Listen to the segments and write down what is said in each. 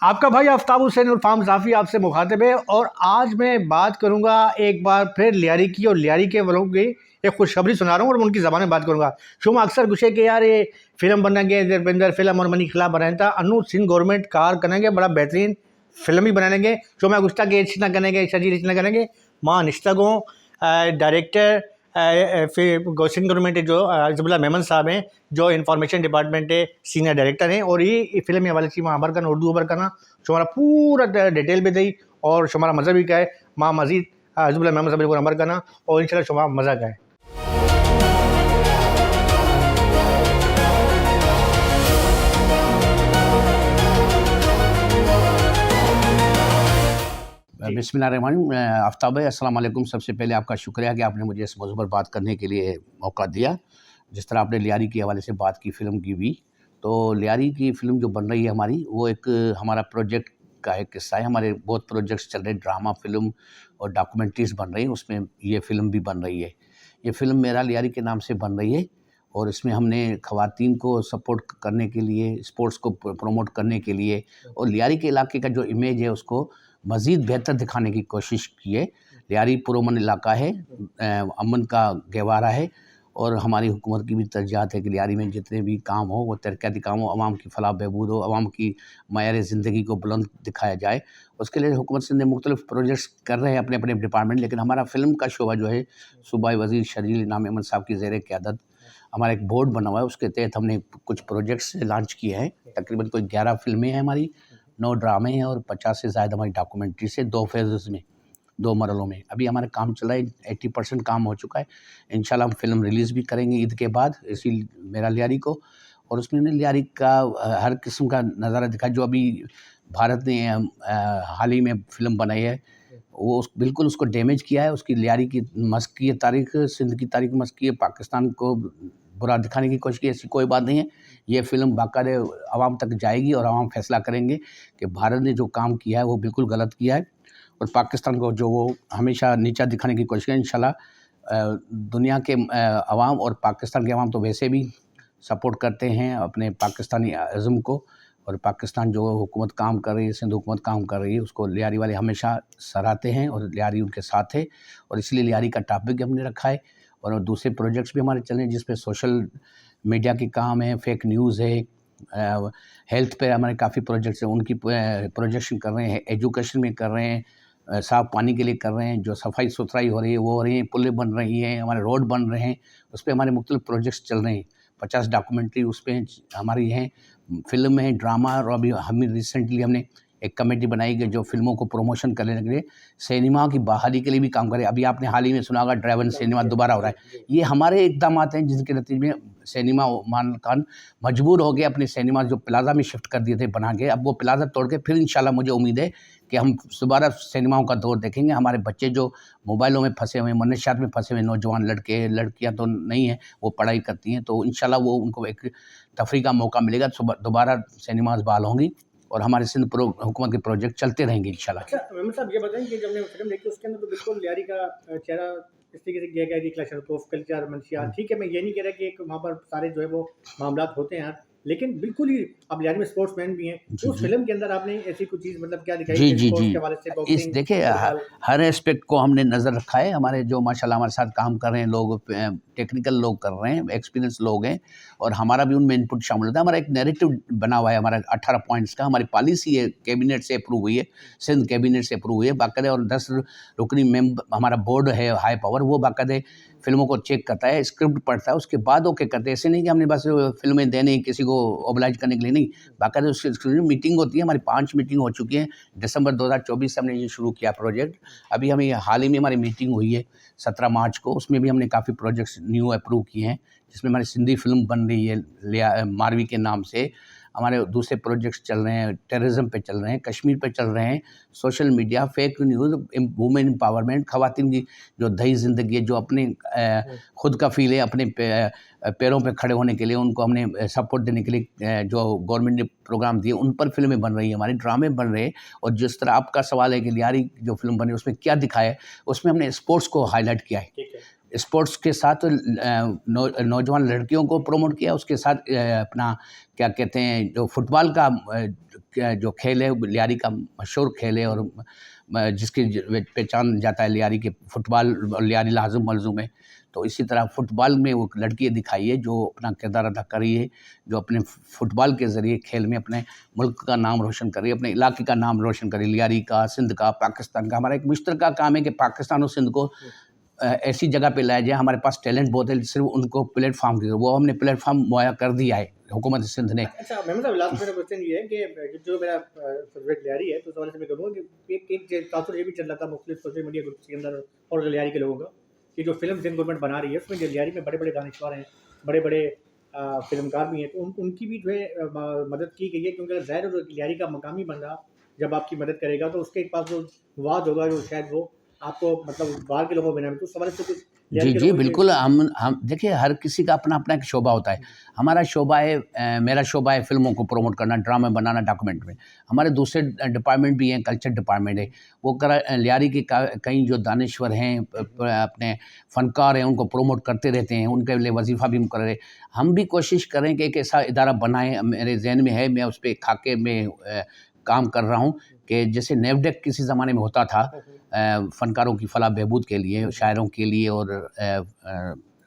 आपका भाई आफ्ताब हुसैन और फार्म साफ़ी आपसे मुखातिब है और आज मैं बात करूंगा एक बार फिर लियारी की और लियारी के वालों की एक खुशखबरी सुना रहा हूँ और मैं उनकी ज़बान में बात करूंगा। शुम अक्सर गुस्से के यार ये फिल्म बनने दरबिंदर फिल्म और मनी खिलाफ बनाया था अनु सिंह गवर्नमेंट कार करेंगे बड़ा बेहतरीन फिल्म ही बनाएंगे जो मैं गुस्ता के रचना करेंगे शजी रचना करेंगे माँ निश्तगों डायरेक्टर फिर सिंध गवर्नमेंट जो अजबुल्ला मेमन साहब हैं जो इंफॉर्मेशन डिपार्टमेंट है सीनियर डायरेक्टर हैं और ये फिल्म हवाले से माँ अबर करना उर्दू अबर करना शुमारा पूरा डिटेल भी दी और शुमारा मज़ा भी क्या है माँ मजीद अजबुल्ला मेमन साहब को अमर करना और इंशाल्लाह शुमारा मज़ा क्या है। बिस्मिल्लाहिर्रहमानिर्रहीम। आफ्ताब भाई अस्सलाम वालेकुम। सबसे पहले आपका शुक्रिया कि आपने मुझे इस मौजू पर बात करने के लिए मौका दिया। जिस तरह आपने लियारी के हवाले से बात की फ़िल्म की भी, तो लियारी की फ़िल्म जो बन रही है हमारी, वो एक हमारा प्रोजेक्ट का एक किस्सा है। हमारे बहुत प्रोजेक्ट्स चल रहे हैं, ड्रामा फ़िल्म और डॉक्यूमेंट्रीज़ बन रही हैं, उसमें ये फ़िल्म भी बन रही है। ये फ़िल्म मेरा लियारी के नाम से बन रही है और इसमें हमने ख़वातीन को सपोर्ट करने के लिए, स्पोर्ट्स को प्रमोट करने के लिए और लियारी के इलाके का जो इमेज है उसको मज़ीद बेहतर दिखाने की कोशिश की है। लियारी पुरअमन इलाका है, अमन का गहवारा है और हमारी हुकूमत की भी तरजीहात है कि लियारी में जितने भी काम हो वो तरक्याती काम हो, अवाम की फलाह बहबूद हो, अवाम की मयार ज़िंदगी को बुलंद दिखाया जाए। उसके लिए हुकूमत सिंध ने मुख्तलिफ़ प्रोजेक्ट्स कर रहे हैं अपने अपने डिपार्टमेंट, लेकिन हमारा फ़िल्म का शोबा जो है सूबाई वज़ीर शरील इनाम अहमद साहब की ज़ेर क़यादत हमारा एक बोर्ड बना हुआ है। उसके तहत हमने कुछ प्रोजेक्ट्स लॉन्च किए हैं। तकरीबन कोई 11 फ़िल्में हैं हमारी, 9 ड्रामे हैं और 50 से ज़्यादा हमारी डॉक्यूमेंट्री से 2 फेज़ेस में, 2 मरलों में। अभी हमारा काम चल रहा है, 80% काम हो चुका है। इंशाल्लाह हम फ़िल्म रिलीज़ भी करेंगे ईद के बाद इसी मेरा लियारी को। और उसमें हमने लियारी का हर किस्म का नज़ारा दिखाया। जो अभी भारत ने हाल ही में फ़िल्म बनाई है, वो बिल्कुल उसको डैमेज किया है। उसकी लियारी की मस्क की तारीख़, सिंध की तारीख़ मस्क की है, पाकिस्तान को बुरा दिखाने की कोशिश की। ऐसी कोई बात नहीं है। ये फ़िल्म बाकायदे आवाम तक जाएगी और आवाम फ़ैसला करेंगे कि भारत ने जो काम किया है वो बिल्कुल गलत किया है और पाकिस्तान को जो वो हमेशा नीचा दिखाने की कोशिश है। इंशाल्लाह दुनिया के अवाम और पाकिस्तान के अवाम तो वैसे भी सपोर्ट करते हैं अपने पाकिस्तानी अज़म को, और पाकिस्तान जो हुकूमत काम कर रही है, सिंध हुकूमत काम कर रही है, उसको लियारी वाले हमेशा सराहते हैं और लियारी उनके साथ है। और इसलिए लियारी का टॉपिक हमने रखा है और दूसरे प्रोजेक्ट्स भी हमारे चल रहे हैं जिसपे सोशल मीडिया के काम है, फेक न्यूज़ है, हेल्थ पे हमारे काफ़ी प्रोजेक्ट्स हैं, उनकी प्रोजेक्शन कर रहे हैं, एजुकेशन में कर रहे हैं, साफ़ पानी के लिए कर रहे हैं, जो सफाई सुथराई हो रही है वो हो रही है, पुलें बन रही हैं, हमारे रोड बन रहे हैं, उस पर हमारे मुख्तलिफ़ प्रोजेक्ट्स चल रहे हैं। 50 डॉक्यूमेंट्री उस पर हमारी हैं, फ़िल्म है, ड्रामा। और अभी हमें रिसेंटली हमने एक कमेटी बनाई कि जो फ़िल्मों को प्रमोशन करने के लिए सिनेमा की बहाली के लिए भी काम करे। अभी आपने हाल ही में सुना होगा ड्राइवन सिनेमा दोबारा हो रहा है। ये हमारे इक़दामात हैं जिनके नतीजे में सिनेमा मालिकान मजबूर हो गए अपने सिनेमा जो प्लाज़ा में शिफ्ट कर दिए थे बना के, अब वो प्लाज़ा तोड़ के फिर इंशाल्लाह मुझे उम्मीद है कि हम दोबारा सिनेमाओं का दौर देखेंगे। हमारे बच्चे जो मोबाइलों में फंसे हुए हैं, मनशियात में फंसे हुए नौजवान लड़के लड़कियां तो नहीं हैं, वो पढ़ाई करती हैं, तो इंशाल्लाह वो उनको एक तफरीह का मौका मिलेगा, दोबारा सिनेमाज बहाल होंगी और हमारे सिंध हुकूमत के प्रोजेक्ट चलते रहेंगे इंशाल्लाह। अच्छा मेमन साहब ये बताएं कि जब हमने फिल्म देखी उसके अंदर तो बिल्कुल लियारी का चेहरा इस तरीके से किया गया है कि क्लैशरतोफ कल्चर मंशियात, ठीक है, मैं ये नहीं कह रहा कि एक वहाँ पर सारे जो है वो मामलात होते हैं, लेकिन बिल्कुल ही अब लियारी में स्पोर्ट्समैन भी हैं, तो उस फिल्म के अंदर आपने ऐसी कुछ चीज़ मतलब क्या दिखाई जी कि जी स्पोर्ट्स जी के हवाले से इस बॉक्सिंग देखिए हर एस्पेक्ट को हमने नज़र रखा है। हमारे जो माशाल्लाह हमारे साथ काम कर रहे हैं लोग, टेक्निकल लोग कर रहे हैं, एक्सपीरियंस लोग हैं और हमारा भी उनमें इनपुट शामिल होता है। हमारा एक नैरेटिव बना हुआ है, हमारा 18 पॉइंट्स का हमारी पॉलिसी है, कैबिनेट से अप्रूव हुई है, सिंध कैबिनेट से अप्रूव हुई है बाकायदे। और 10 रुकनी मेंबर हमारा बोर्ड है हाई पावर, वो बाकायदे फिल्मों को चेक करता है, स्क्रिप्ट पढ़ता है, उसके बाद ओके करते हैं। ऐसे नहीं कि हमने बस फिल्में देने किसी को ओबलाइज करने के लिए नहीं, बाकायदे उसकी मीटिंग होती है। हमारी 5 मीटिंग हो चुकी हैं। दिसंबर 2024 से हमने ये शुरू किया प्रोजेक्ट। अभी हमें हाल ही में हमारी मीटिंग हुई है 17 मार्च को, उसमें भी हमने काफ़ी प्रोजेक्ट्स न्यू अप्रूव किए हैं, जिसमें हमारी सिंधी फिल्म बन रही है मारवी के नाम से। हमारे दूसरे प्रोजेक्ट्स चल रहे हैं, टेररिज्म पे चल रहे हैं, कश्मीर पे चल रहे हैं, social media, fake news, women empowerment, ख़वातीन की जो दही ज़िंदगी है, जो अपने खुद का फील है, अपने पैरों पे खड़े होने के लिए उनको हमने सपोर्ट देने के लिए जो गवर्नमेंट ने प्रोग्राम दिए, उन पर फिल्में बन रही हैं, हमारे ड्रामे बन रहे हैं। और जिस तरह आपका सवाल है कि लियारी जो फिल्म बनी उसमें क्या दिखाया है, उसमें हमने स्पोर्ट्स को हाईलाइट किया है। स्पोर्ट्स के साथ नौजवान लड़कियों को प्रमोट किया, उसके साथ अपना क्या कहते हैं जो फुटबॉल का जो खेल है, लियारी का मशहूर खेल है और जिसकी पहचान जाता है लियारी के फुटबॉल और लियारी लाजुम मलजुम है। तो इसी तरह फुटबॉल में वो लड़की दिखाई है जो अपना किरदार अदा कर रही है, जो अपने फुटबॉल के ज़रिए खेल में अपने मुल्क का नाम रोशन कर रही है, अपने इलाके का नाम रोशन कर रही है, लियारी का, सिंध का, पाकिस्तान का। हमारा एक मुश्तरका काम है कि पाकिस्तान और सिंध को ऐसी जगह पे लाया जाए। हमारे पास टैलेंट बहुत है, सिर्फ उनको प्लेटफॉर्म की, वो हमने प्लेटफॉर्म मुहैया कर दिया है हुकूमत सिंध ने। अच्छा मेहमान साहब, लास्ट मेरा क्वेश्चन ये है कि जो मेरा फेवरेट लियारी है, तो उस हवाले से मैं कहूँगा कि एक तासुर ये भी चल रहा था मुख्तलिफ सोशल मीडिया ग्रुप्स के अंदर और लियारी के लोगों का, कि जो फिल्म सिंध गवर्नमेंट बना रही है उसमें लियारी में बड़े बड़े दानिशवर हैं, बड़े बड़े फिल्मकार भी हैं, तो उनकी भी जो है मदद की गई है, क्योंकि ज़ाहिर है लियारी का मकामी बंदा जब आपकी मदद करेगा तो उसके पास जो वाद होगा जो शायद वो आपको मतलब बाहर के लोगों को बिना, तो उस हवाले से कुछ जी जी बिल्कुल। हम देखिए, हर किसी का अपना अपना एक शोबा होता है। हमारा शोबा है, मेरा शोबा है फिल्मों को प्रमोट करना, ड्रामे बनाना, डॉक्यूमेंट में। हमारे दूसरे डिपार्टमेंट भी हैं, कल्चर डिपार्टमेंट है, वो लियारी के कई जो दानिश्वर हैं, अपने फ़नकार हैं, उनको प्रमोट करते रहते हैं, उनके लिए वजीफ़ा भी हम कर रहे हैं। हम भी कोशिश करें कि एक ऐसा इदारा बनाएं, मेरे जहन में है, मैं उस पर खाके में काम कर रहा हूँ कि जैसे नेवडेक किसी ज़माने में होता था फ़नकारों की फलाह बहबूद के लिए, शायरों के लिए और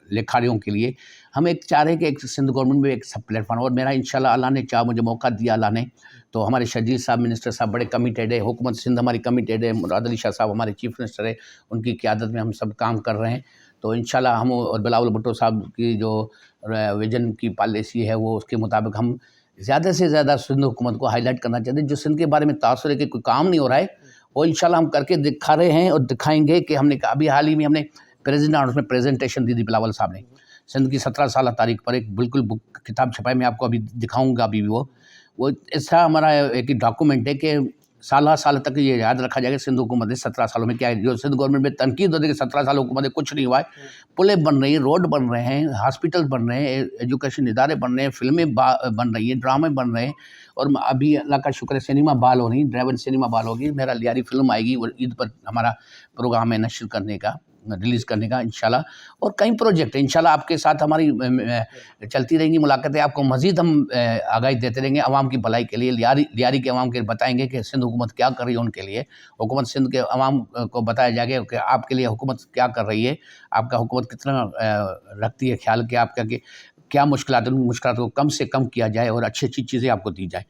लेखारियों के लिए। हम एक चाह रहे हैं कि एक सिंध गवर्नमेंट में एक सब प्लेटफॉर्म, और मेरा इंशाल्लाह अल्लाह ने चाहा, मुझे मौका दिया अल्लाह ने, तो हमारे शजील साहब मिनिस्टर साहब बड़े कमिटेड है, हुकूमत सिंध हमारी कमिटेड है, मुराद अली शाह साहब हमारे चीफ मिनिस्टर है, उनकी क़यादत में हम सब काम कर रहे हैं। तो इंशाल्लाह हम और बिलावल भुट्टो साहब की जो विजन की पॉलिसी है वो उसके मुताबिक हम ज़्यादा से ज़्यादा सिंध हुकूमत को हाईलाइट करना चाहते हैं। जो सिंध के बारे में तासुर है कि कोई काम नहीं हो रहा है, वो इंशाल्लाह हम करके दिखा रहे हैं और दिखाएंगे। कि हमने अभी हाल ही में हमने प्रेजेंट हाउस में प्रेजेंटेशन दी थी बिलावल साहब ने, सिंध की 17 साल तारीख पर एक बिल्कुल बुक किताब छपाई, मैं आपको अभी दिखाऊंगा। अभी भी वो ऐसा हमारा एक डॉक्यूमेंट है कि साल तक ये याद रखा जाएगा सिंध हुकूमत ने 17 सालों में क्या है। जो सिंध गवर्नमेंट में तनकीद होती है कि 17 साल हुकूमत में कुछ नहीं हुआ है, पुलें बन रही हैं, रोड बन रहे हैं, हॉस्पिटल बन रहे हैं, एजुकेशन इदारे बन रहे हैं, फिल्में बन रही हैं, ड्रामे बन रहे हैं, और अभी अल्लाह का शुक्र है सिनेमा बाल हो रही, ड्राइवन सिनेमा बाल होगी। मेरा लियारी फिल्म आएगी, और ईद पर हमारा प्रोग्राम है नश्र करने का, रिलीज़ करने का इंशाल्लाह। और कई प्रोजेक्ट हैं इंशाल्लाह, आपके साथ हमारी चलती रहेंगी मुलाकातें। आपको मज़ीद हम आगाही देते रहेंगे अवाम की भलाई के लिए। लियारी के अवाम के बताएंगे कि सिंध हुकूमत क्या कर रही है उनके लिए। हुकूमत सिंध के अवाम को बताया जाएगा कि आपके लिए हुकूमत क्या कर रही है, आपका हुकूमत कितना रखती है ख्याल कि आपका कि क्या मुश्किलात हैं, उन मुश्किलात को कम से कम किया जाए और अच्छी अच्छी चीज़ें आपको दी जाए।